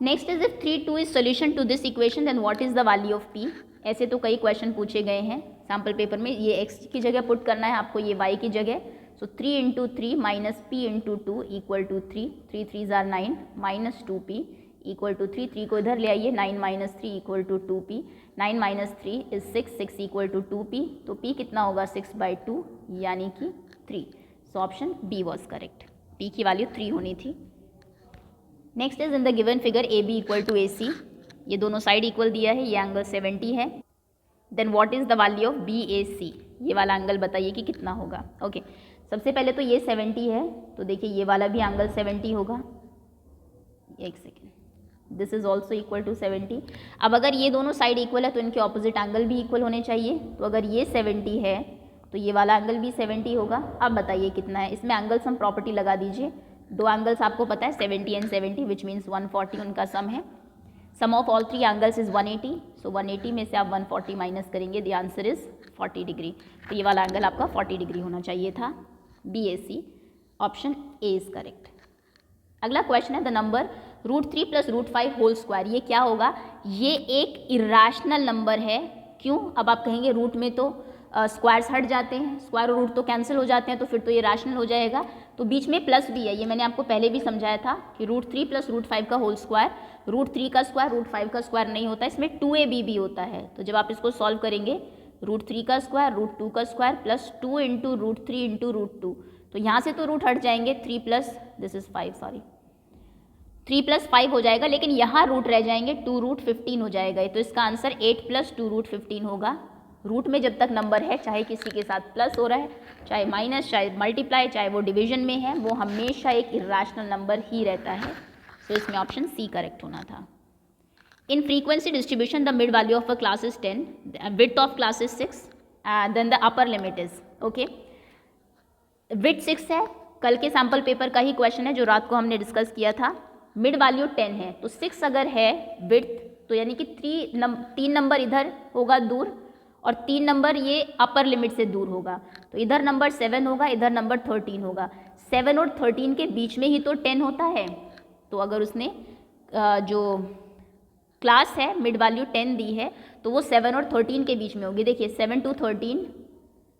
Next is if 3 2 is solution to this equation then what is the value of P। ऐसे तो कई क्वेश्चन पूछे गए हैं सैम्पल पेपर में, ये x की जगह पुट करना है आपको, ये y की जगह, so 3 into 3 minus P into 2 equal to 3, 3 3 जार 9 माइनस 2P इक्वल टू 3, 3 को इधर ले आइए, 9 minus 3 equal to 2P, 9 minus 3 is 6, 6 equal to 2P, तो P कितना होगा 6/2 यानी कि 3, so option B was correct, P की वैल्यू 3 होनी थी। Next is in the given figure AB equal to AC, ये दोनों साइड इक्वल दिया है, ये एंगल 70 है, then what is the value of BAC, ये वाला एंगल बताइए कि कितना होगा। ओके सबसे पहले तो ये 70 है, तो देखिए ये वाला भी एंगल 70 होगा, एक second, this is also equal to 70। अब अगर ये दोनों साइड इक्वल है तो इनके ऑपोजिट एंगल भी इक्वल होने चाहिए, तो अगर ये 70 है तो ये वाला एंगल भी 70 होगा। अब बताइए कितना है, इसमें एंगल सम प्रॉपर्टी लगा दीजिए, दो एंगल्स आपको पता है 70 एंड 70 विच मीन्स 140 उनका सम है, सम ऑफ ऑल 3 एंगल्स इज 180, सो 180 में से आप 140 माइनस करेंगे, द आंसर इज 40 डिग्री, तो ये वाला एंगल आपका 40 डिग्री होना चाहिए था, BAC, option A is correct. अगला क्वेश्चन है the number √3 plus √5 whole square, ये क्या होगा? ये एक इरेशनल नंबर है, क्यों? अब आप कहेंगे रूट में तो स्क्वायर्स हट जाते हैं, स्क्वायर और रूट तो कैंसिल हो जाते हैं, तो फिर तो ये रैशनल हो जाएगा, तो बीच में प्लस भी है, ये मैंने आपको पहले भी समझाया था कि √3 प्लस √5 का होल स्क्वायर, √3 का स्क्वायर √5 का स्क्वायर नहीं होता, इसमें 2AB भी होता है, तो जब आप इसको सॉल्व करेंगे √3 का स्क्वायर √2 का स्क्वायर प्लस 2 इंटू √3 इंटू √2, तो यहाँ से तो रूट हट जाएंगे, 3 plus this is 5, sorry 3 plus 5 हो जाएगा, लेकिन यहाँ रूट रह जाएंगे, 2√15 हो जाएगा, तो इसका आंसर 8 प्लस 2√15 होगा। रूट में जब तक नंबर है, चाहे किसी के साथ प्लस हो रहा है, चाहे माइनस, चाहे मल्टीप्लाई, चाहे वो डिवीजन में है, वो हमेशा एक इरेशनल नंबर ही रहता है, तो इसमें ऑप्शन C करेक्ट होना था। In frequency distribution the mid value of a class is 10, width of class is 6, then the upper limit is, okay width 6 है, कल के सैम्पल पेपर का ही क्वेश्चन है जो रात को हमने डिस्कस किया था, मिड वैल्यू 10 है, तो 6 अगर है विड्थ, तो यानी कि 3 नंबर इधर होगा दूर और 3 नंबर ये अपर लिमिट से दूर होगा, तो इधर नंबर 7 होगा, इधर नंबर 13 होगा, 7 और 13 के बीच में ही तो 10 होता है, तो अगर उसने जो क्लास है मिड वैल्यू 10 दी है तो वो 7 और 13 के बीच में होगी। देखिए 7 to 13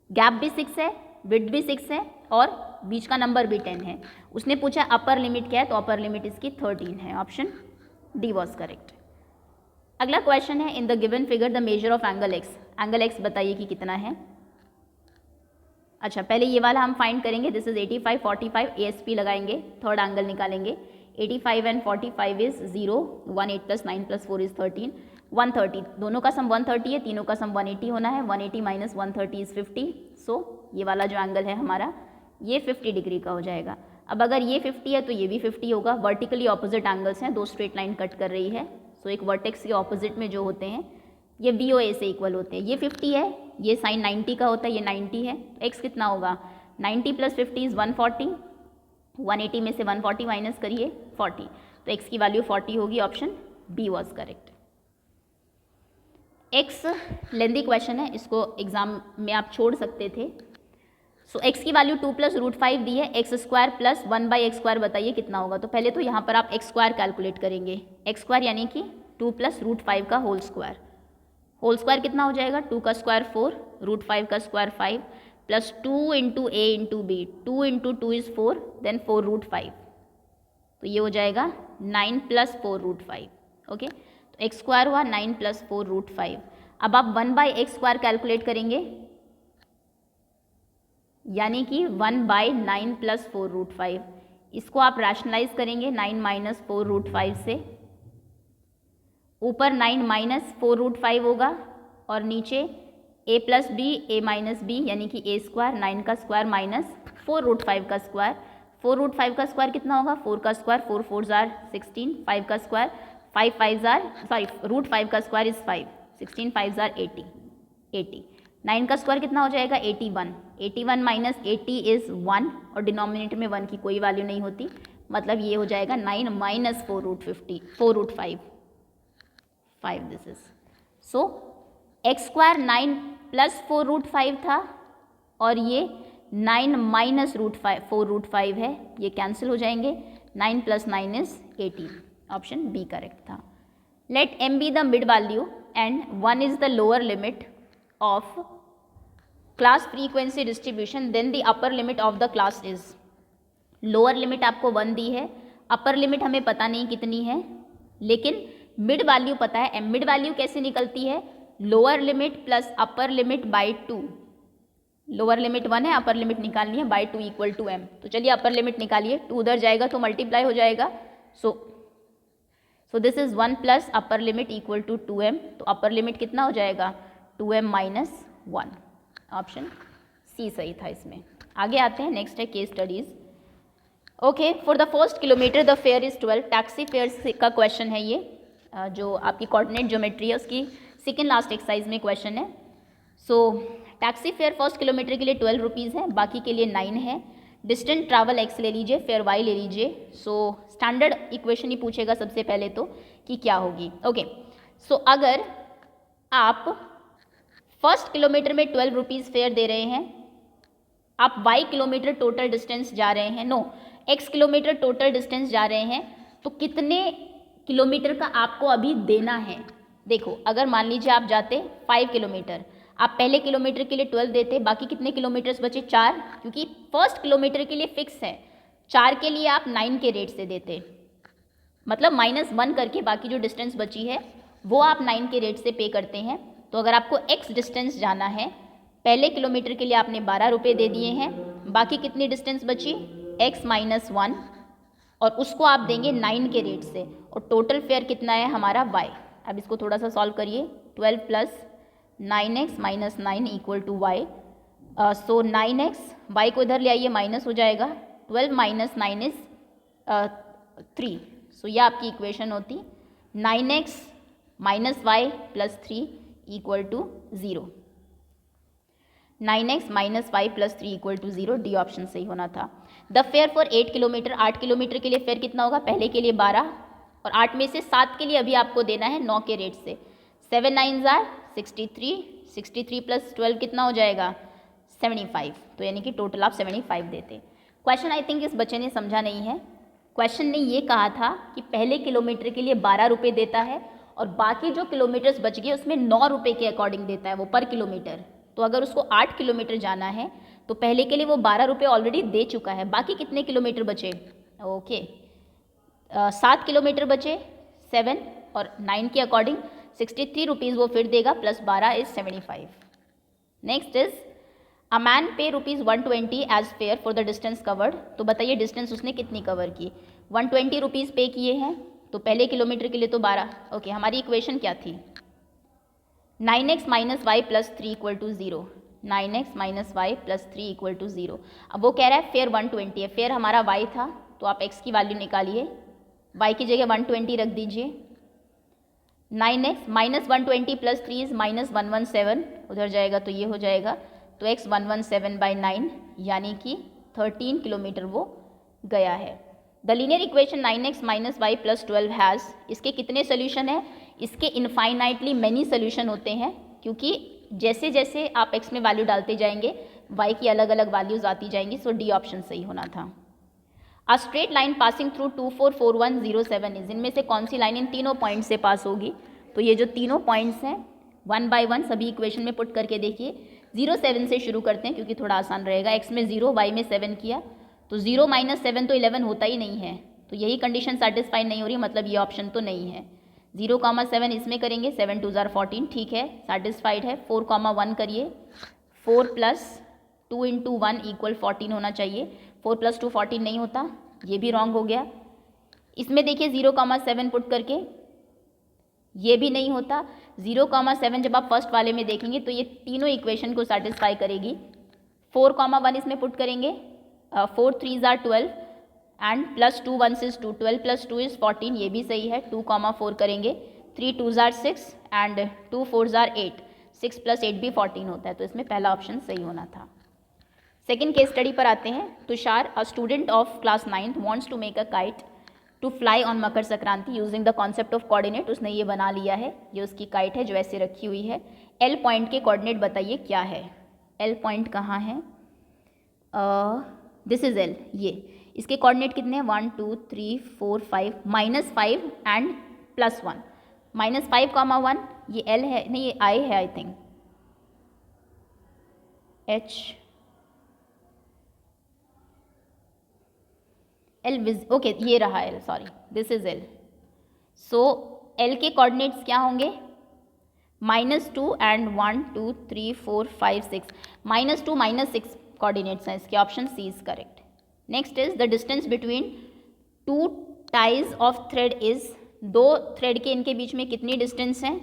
गैप भी 6 है, विड्थ भी 6 है और बीच का नंबर भी 10 है। उसने पूछा अपर लिमिट क्या है, तो अपर लिमिट इसकी 13 है, ऑप्शन डी वॉज करेक्ट। अगला क्वेश्चन है इन the given figure the measure of angle x, angle x बताइए कि कितना है। अच्छा पहले ये वाला हम फाइंड करेंगे, दिस इज 85 45 ASP लगाएंगे, थर्ड एंगल निकालेंगे, 85 and 45 is 0, 18 plus 9 plus 4 is 13, 130, दोनों का सम 130 है, तीनों का सम 180 होना है, 180 माइनस 130 इज 50, सो ये वाला जो एंगल है हमारा ये 50 डिग्री का हो जाएगा। अब अगर ये 50 है तो ये भी 50 होगा, वर्टिकली ऑपोजिट एंगल्स हैं, दो स्ट्रेट लाइन कट कर रही है, सो एक वर्टेक्स के ऑपोजिट में जो होते हैं ये BOA से इक्वल होते हैं। ये 50 है, ये साइन 90 का होता है, ये 90 है, तो x कितना होगा, 90 प्लस 50 इज़ 140, 180 में से 140 माइनस करिए 40, तो x की वैल्यू 40 होगी, option B was correct. x lengthy question है, इसको एग्जाम में आप छोड़ सकते थे। सो x की वैल्यू 2 प्लस √5 दी है, एक्स स्क्वायर प्लस 1/x² बताइए कितना होगा। तो पहले तो यहाँ पर आप x² कैलकुलेट करेंगे, x² यानी कि 2 प्लस √5 का होल स्क्वायर कितना हो जाएगा, 2 का स्क्वायर 4, √5 का square 5 plus 2 into a into b, 2 into 2 is 4, then 4 √5, तो ये हो जाएगा 9 प्लस 4 √5, ओके, तो x² हुआ 9 प्लस 4 √5। अब आप 1/x² कैलकुलेट करेंगे, यानी कि 1/9 प्लस 4 √5, इसको आप रैशनलाइज करेंगे 9 माइनस 4 √5 से, ऊपर 9 माइनस 4 √5 होगा और नीचे a plus b a minus b यानी कि a², 9 का स्क्वायर माइनस 4 √5 का स्क्वायर, 4 √5 का स्क्वायर कितना होगा, 4 का स्क्वायर 4 4 जार 16, 5 का स्क्वायर 5 5 जार सॉरी √5 का स्क्वायर इज़ 5, 16 5 जार 80, 9 का स्क्वायर कितना हो जाएगा 81, 81 माइनस 80 इज़ 1 और डिनोमिनेटर में 1 की कोई वैल्यू नहीं होती, मतलब ये हो जाएगा 9 minus 4√5 this is. So x square 9 plus 4√5 था और ये 9 माइनस √4√5 है, ये कैंसिल हो जाएंगे। 9 plus 9 is 18, option B correct था। Let m be the mid value and 1 is the lower limit of class frequency distribution, then the upper limit of the class is. Lower limit आपको 1 दी है, अपर लिमिट हमें पता नहीं कितनी है, लेकिन मिड वैल्यू पता है। मिड वैल्यू कैसे निकलती है? Lower limit plus upper limit by 2। Lower limit 1 है, अपर लिमिट निकालनी है बाई 2 इक्वल टू m। तो चलिए अपर लिमिट निकालिए, 2 उधर जाएगा तो मल्टीप्लाई हो जाएगा। So this is 1 plus upper limit equal to 2m। तो अपर लिमिट कितना हो जाएगा? 2m माइनस 1, ऑप्शन सी सही था इसमें। आगे आते हैं, नेक्स्ट है case studies. Okay, for the first kilometre the fair is 12। Taxi fare का क्वेश्चन है ये, जो आपकी कोऑर्डिनेट ज्योमेट्री है उसकी सेकेंड लास्ट एक्सरसाइज में क्वेश्चन है। सो टैक्सी फेयर फर्स्ट किलोमीटर के लिए 12 रुपीज़ है, बाकी के लिए 9 है। डिस्टेंस ट्रैवल x ले लीजिए, फेयर y ले लीजिए। सो स्टैंडर्ड इक्वेशन ही पूछेगा सबसे पहले तो कि क्या होगी। ओके, सो अगर आप फर्स्ट किलोमीटर में 12 रुपीज़ फेयर दे रहे हैं, आप y किलोमीटर टोटल डिस्टेंस जा रहे हैं, x किलोमीटर टोटल डिस्टेंस जा रहे हैं, तो कितने किलोमीटर का आपको अभी देना है? देखो, अगर मान लीजिए आप जाते 5 किलोमीटर, आप पहले किलोमीटर के लिए 12 देते, बाकी कितने किलोमीटर्स बचे? 4, क्योंकि फर्स्ट किलोमीटर के लिए फिक्स है। 4 के लिए आप 9 के रेट से देते, मतलब -1 करके बाकी जो डिस्टेंस बची है वो आप 9 के रेट से पे करते हैं। तो अगर आपको x डिस्टेंस जाना है, पहले किलोमीटर के लिए आपने 12 रुपये दे दिए हैं, बाकी कितनी डिस्टेंस बची? x माइनस 1, और उसको आप देंगे 9 के रेट से, और टोटल फेयर कितना है हमारा y। अब इसको थोड़ा सा सॉल्व करिए। 12 plus 9x minus 9 equal to y. So 9x, y को इधर ले आइए, माइनस हो जाएगा। 12 माइनस 9 इज 3। सो ये आपकी इक्वेशन होती 9x minus y plus 3 equal to 0। 9x minus y plus 3 equal to 0, D option सही होना था। The fare for 8 kilometre, 8 kilometre के लिए फेयर कितना होगा? पहले के लिए 12, और 8 में से 7 के लिए अभी आपको देना है 9 के रेट से। 7 9 जार 63, 63 प्लस 12 कितना हो जाएगा? 75। तो यानी कि टोटल आप 75 देते। क्वेश्चन आई थिंक इस बच्चे ने समझा नहीं है। क्वेश्चन ने ये कहा था कि पहले किलोमीटर के लिए 12 रुपये देता है, और बाकी जो किलोमीटर्स बच गए उसमें 9 रुपये के अकॉर्डिंग देता है वो पर किलोमीटर। तो अगर उसको 8 किलोमीटर जाना है तो पहले के लिए वो 12 रुपये ऑलरेडी दे चुका है, बाकी कितने किलोमीटर बचे? ओके, 7 किलोमीटर बचे, 7 और 9 के अकॉर्डिंग 63 रुपीज़ वो फिर देगा, plus 12 is 75। Next is a man pay ₹120 as fare for the distance covered. तो बताइए डिस्टेंस उसने कितनी कवर की? 120 रुपीज़ पे किए हैं, तो पहले किलोमीटर के लिए तो 12। ओके, हमारी इक्वेशन क्या थी? 9x minus y plus 3 equal to 0। 9x minus y plus 3 equal to 0। अब वो कह रहा है फेयर 120 है, फेयर हमारा y था, तो आप x की वैल्यू निकालिए, y की जगह 120 रख दीजिए। 9x minus 120 plus 3 is minus 117, उधर जाएगा तो ये हो जाएगा, तो x 117/9 यानी कि 13 किलोमीटर वो गया है। The linear equation 9x minus y plus 12 has, इसके कितने सोल्यूशन है? इसके इनफाइनाइटली मैनी सोल्यूशन होते हैं, क्योंकि जैसे जैसे आप x में वैल्यू डालते जाएंगे y की अलग अलग वैल्यूज आती जाएंगी। सो डी ऑप्शन सही होना था। A straight line passing through 2 4 4 1 0 7 is, इनमें से कौन सी लाइन इन तीनों पॉइंट से पास होगी? तो ये जो तीनों पॉइंट्स हैं 1 बाय 1 सभी इक्वेशन में पुट करके देखिए। 0 7 से शुरू करते हैं क्योंकि थोड़ा आसान रहेगा। x में 0, y में 7 किया, तो 0 माइनस 7 तो 11 होता ही नहीं है, तो यही कंडीशन सेटिस्फाई नहीं हो रही, मतलब ये ऑप्शन तो नहीं है। 0,7 इसमें करेंगे, 7 2 14, ठीक है, सेटिस्फाइड है। 4,1 करिए, 4 प्लस 2 इंटू 1 इक्वल 14 होना चाहिए। 4 प्लस 2 14 नहीं होता, ये भी रॉन्ग हो गया। इसमें देखिए 0,7 पुट करके, ये भी नहीं होता। 0,7 जब आप फर्स्ट वाले में देखेंगे तो ये तीनों इक्वेशन को सेटिस्फाई करेगी। 4,1 इसमें पुट करेंगे, 4 3 12 एंड प्लस 2 1 6 2, 12 प्लस 2 इज 14, ये भी सही है। 2,4 करेंगे, 3 2 6 एंड 2 4 8, 6 प्लस 8 भी 14 होता है, तो इसमें पहला ऑप्शन सही होना था। सेकेंड केस स्टडी पर आते हैं। Tushar, a student of class 9th wants to make a kite to fly on Makar Sankranti using the concept of coordinate. उसने ये बना लिया है, ये उसकी काइट है जो ऐसे रखी हुई है। एल पॉइंट के कोऑर्डिनेट बताइए क्या है। एल पॉइंट कहाँ है? This is L. ये इसके कोऑर्डिनेट कितने हैं? 1 2 3 4 5 -5 एंड +1। -5, 1 ये एल है, नहीं ये आई है आई थिंक। एच एल विज ओके ये रहा L, sorry this is L. So L के कोऑर्डिनेट्स क्या होंगे? -2 एंड 1 2 3 4 5 6। -2 -6 कोऑर्डिनेट्स हैं इसके। Option C is correct. Next is the distance between two ties of thread is. दो थ्रेड के इनके बीच में कितनी डिस्टेंस है?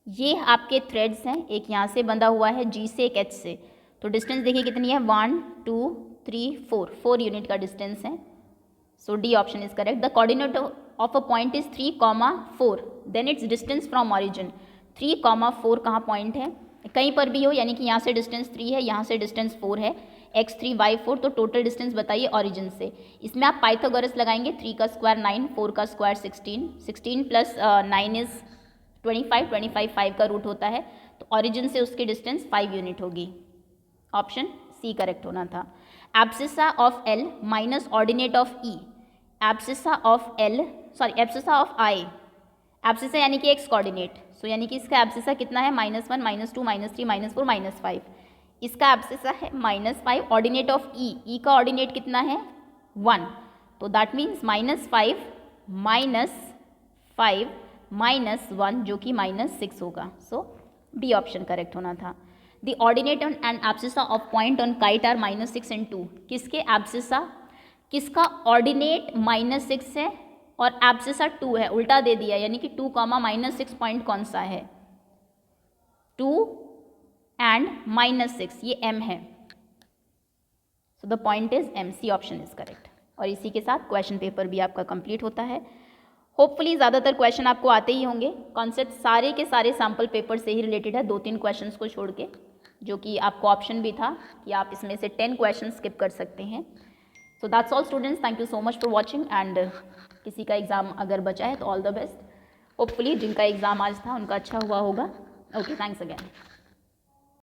ये आपके थ्रेड्स हैं, एक यहाँ से बंधा हुआ है जी से, एक एच से। तो डिस्टेंस देखिए कितनी है? 1 2 3 4 यूनिट का डिस्टेंस है। So D option is correct. The coordinate of a point is 3, 4 then it's distance from origin. 3, 4 कहाँ पॉइंट है? कहीं पर भी हो, यानी कि यहाँ से डिस्टेंस 3 है, यहाँ से डिस्टेंस 4 है, x3 y4। तो टोटल डिस्टेंस बताइए ऑरिजिन से। इसमें आप पाइथागोरस लगाएंगे। 3 का स्क्वायर 9, 4 का स्क्वायर 16, 16 प्लस 9 इज 25, 25 5 का रूट होता है। तो ऑरिजिन से उसकी डिस्टेंस 5 यूनिट होगी। ऑप्शन सी करेक्ट होना था। Abscissa of L minus ordinate of E. Abscissa of L, sorry abscissa of I. Abscissa यानी कि एक्स कोऑर्डिनेट। सो यानी कि इसका एब्सिसा कितना है? -1 -2 -3 -4 -5। इसका एब्सिसा है -5। ऑर्डिनेट ऑफ ई, ई का ऑर्डिनेट कितना है? 1। तो दैट मीन्स -5 -5 -1 जो कि -6 होगा। सो डी ऑप्शन करेक्ट होना था। The ordinate and abscissa of point on kite are -6 and 2। किसके एब्सिसा? किसका ऑर्डिनेट -6 है और एब्सिसा 2 है, उल्टा दे दिया, यानी कि 2, -6 पॉइंट कौन सा है? 2 एंड -6, ये m है। So the point is m। C option is correct. और इसी के साथ क्वेश्चन पेपर भी आपका कंप्लीट होता है। होपफुली ज़्यादातर क्वेश्चन आपको आते ही होंगे। कॉन्सेप्ट सारे के सारे सैम्पल पेपर से ही रिलेटेड है, 2-3 क्वेश्चंस को छोड़ के, जो कि आपको ऑप्शन भी था कि आप इसमें से 10 क्वेश्चन स्किप कर सकते हैं। So that's all students, thank you so much for watching. And किसी का एग्ज़ाम अगर बचा है तो ऑल द बेस्ट। होपफुली जिनका एग्ज़ाम आज था उनका अच्छा हुआ होगा। Okay, thanks again.